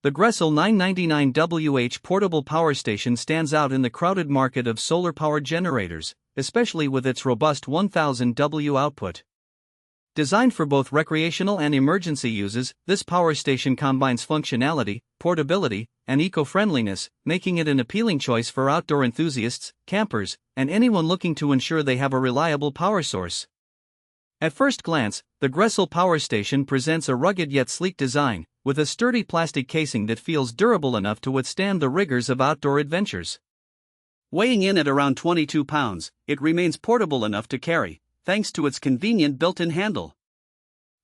The GRECELL 999Wh portable power station stands out in the crowded market of solar-powered generators, especially with its robust 1000W output. Designed for both recreational and emergency uses, this power station combines functionality, portability, and eco-friendliness, making it an appealing choice for outdoor enthusiasts, campers, and anyone looking to ensure they have a reliable power source. At first glance, the GRECELL power station presents a rugged yet sleek design, with a sturdy plastic casing that feels durable enough to withstand the rigors of outdoor adventures. Weighing in at around 22 pounds, it remains portable enough to carry, thanks to its convenient built-in handle.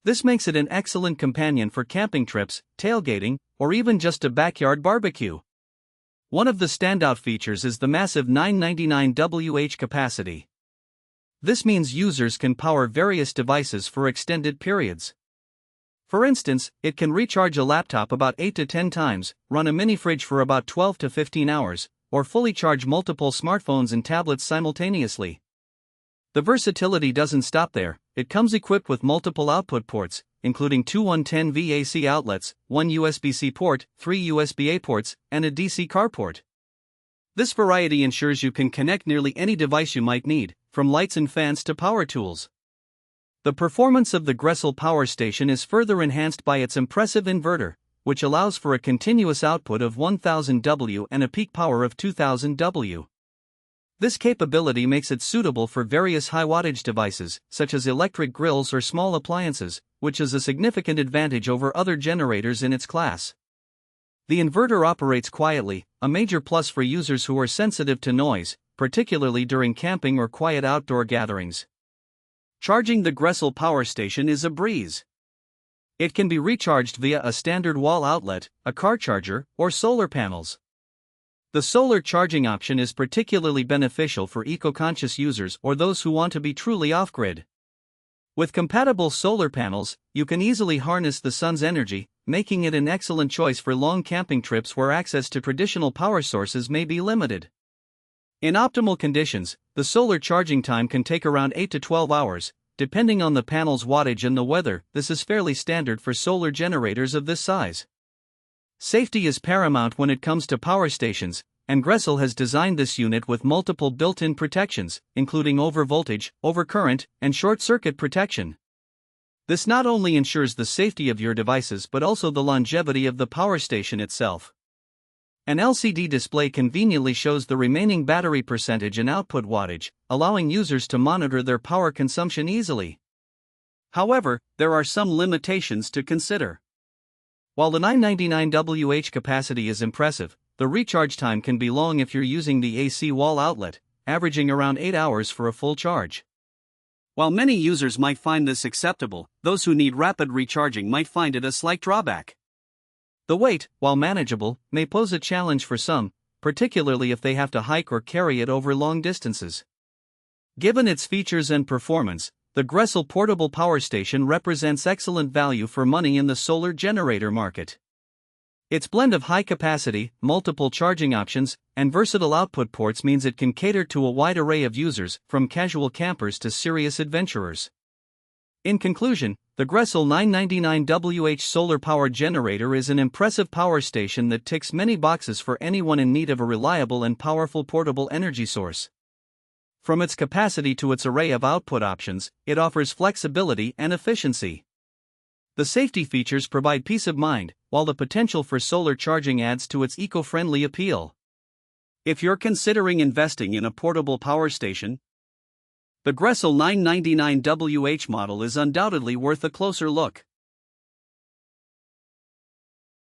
This makes it an excellent companion for camping trips, tailgating, or even just a backyard barbecue. One of the standout features is the massive 999Wh capacity. This means users can power various devices for extended periods. For instance, it can recharge a laptop about 8 to 10 times, run a mini fridge for about 12 to 15 hours, or fully charge multiple smartphones and tablets simultaneously. The versatility doesn't stop there. It comes equipped with multiple output ports, including two 110V AC outlets, one USB-C port, 3 USB-A ports, and a DC car port. This variety ensures you can connect nearly any device you might need, from lights and fans to power tools. The performance of the GRECELL power station is further enhanced by its impressive inverter, which allows for a continuous output of 1000W and a peak power of 2000W. This capability makes it suitable for various high-wattage devices, such as electric grills or small appliances, which is a significant advantage over other generators in its class. The inverter operates quietly, a major plus for users who are sensitive to noise, particularly during camping or quiet outdoor gatherings. Charging the GRECELL power station is a breeze. It can be recharged via a standard wall outlet, a car charger, or solar panels. The solar charging option is particularly beneficial for eco-conscious users or those who want to be truly off-grid. With compatible solar panels, you can easily harness the sun's energy, making it an excellent choice for long camping trips where access to traditional power sources may be limited. In optimal conditions, the solar charging time can take around 8 to 12 hours, depending on the panel's wattage and the weather. This is fairly standard for solar generators of this size. Safety is paramount when it comes to power stations, and GRECELL has designed this unit with multiple built-in protections, including overvoltage, overcurrent, and short-circuit protection. This not only ensures the safety of your devices but also the longevity of the power station itself. An LCD display conveniently shows the remaining battery percentage and output wattage, allowing users to monitor their power consumption easily. However, there are some limitations to consider. While the 999Wh capacity is impressive, the recharge time can be long if you're using the AC wall outlet, averaging around 8 hours for a full charge. While many users might find this acceptable, those who need rapid recharging might find it a slight drawback. The weight, while manageable, may pose a challenge for some, particularly if they have to hike or carry it over long distances. Given its features and performance, the GRECELL portable power station represents excellent value for money in the solar generator market. Its blend of high capacity, multiple charging options, and versatile output ports means it can cater to a wide array of users, from casual campers to serious adventurers. In conclusion, the GRECELL 999Wh solar-powered generator is an impressive power station that ticks many boxes for anyone in need of a reliable and powerful portable energy source. From its capacity to its array of output options, it offers flexibility and efficiency. The safety features provide peace of mind, while the potential for solar charging adds to its eco-friendly appeal. If you're considering investing in a portable power station, the GRECELL 999Wh model is undoubtedly worth a closer look.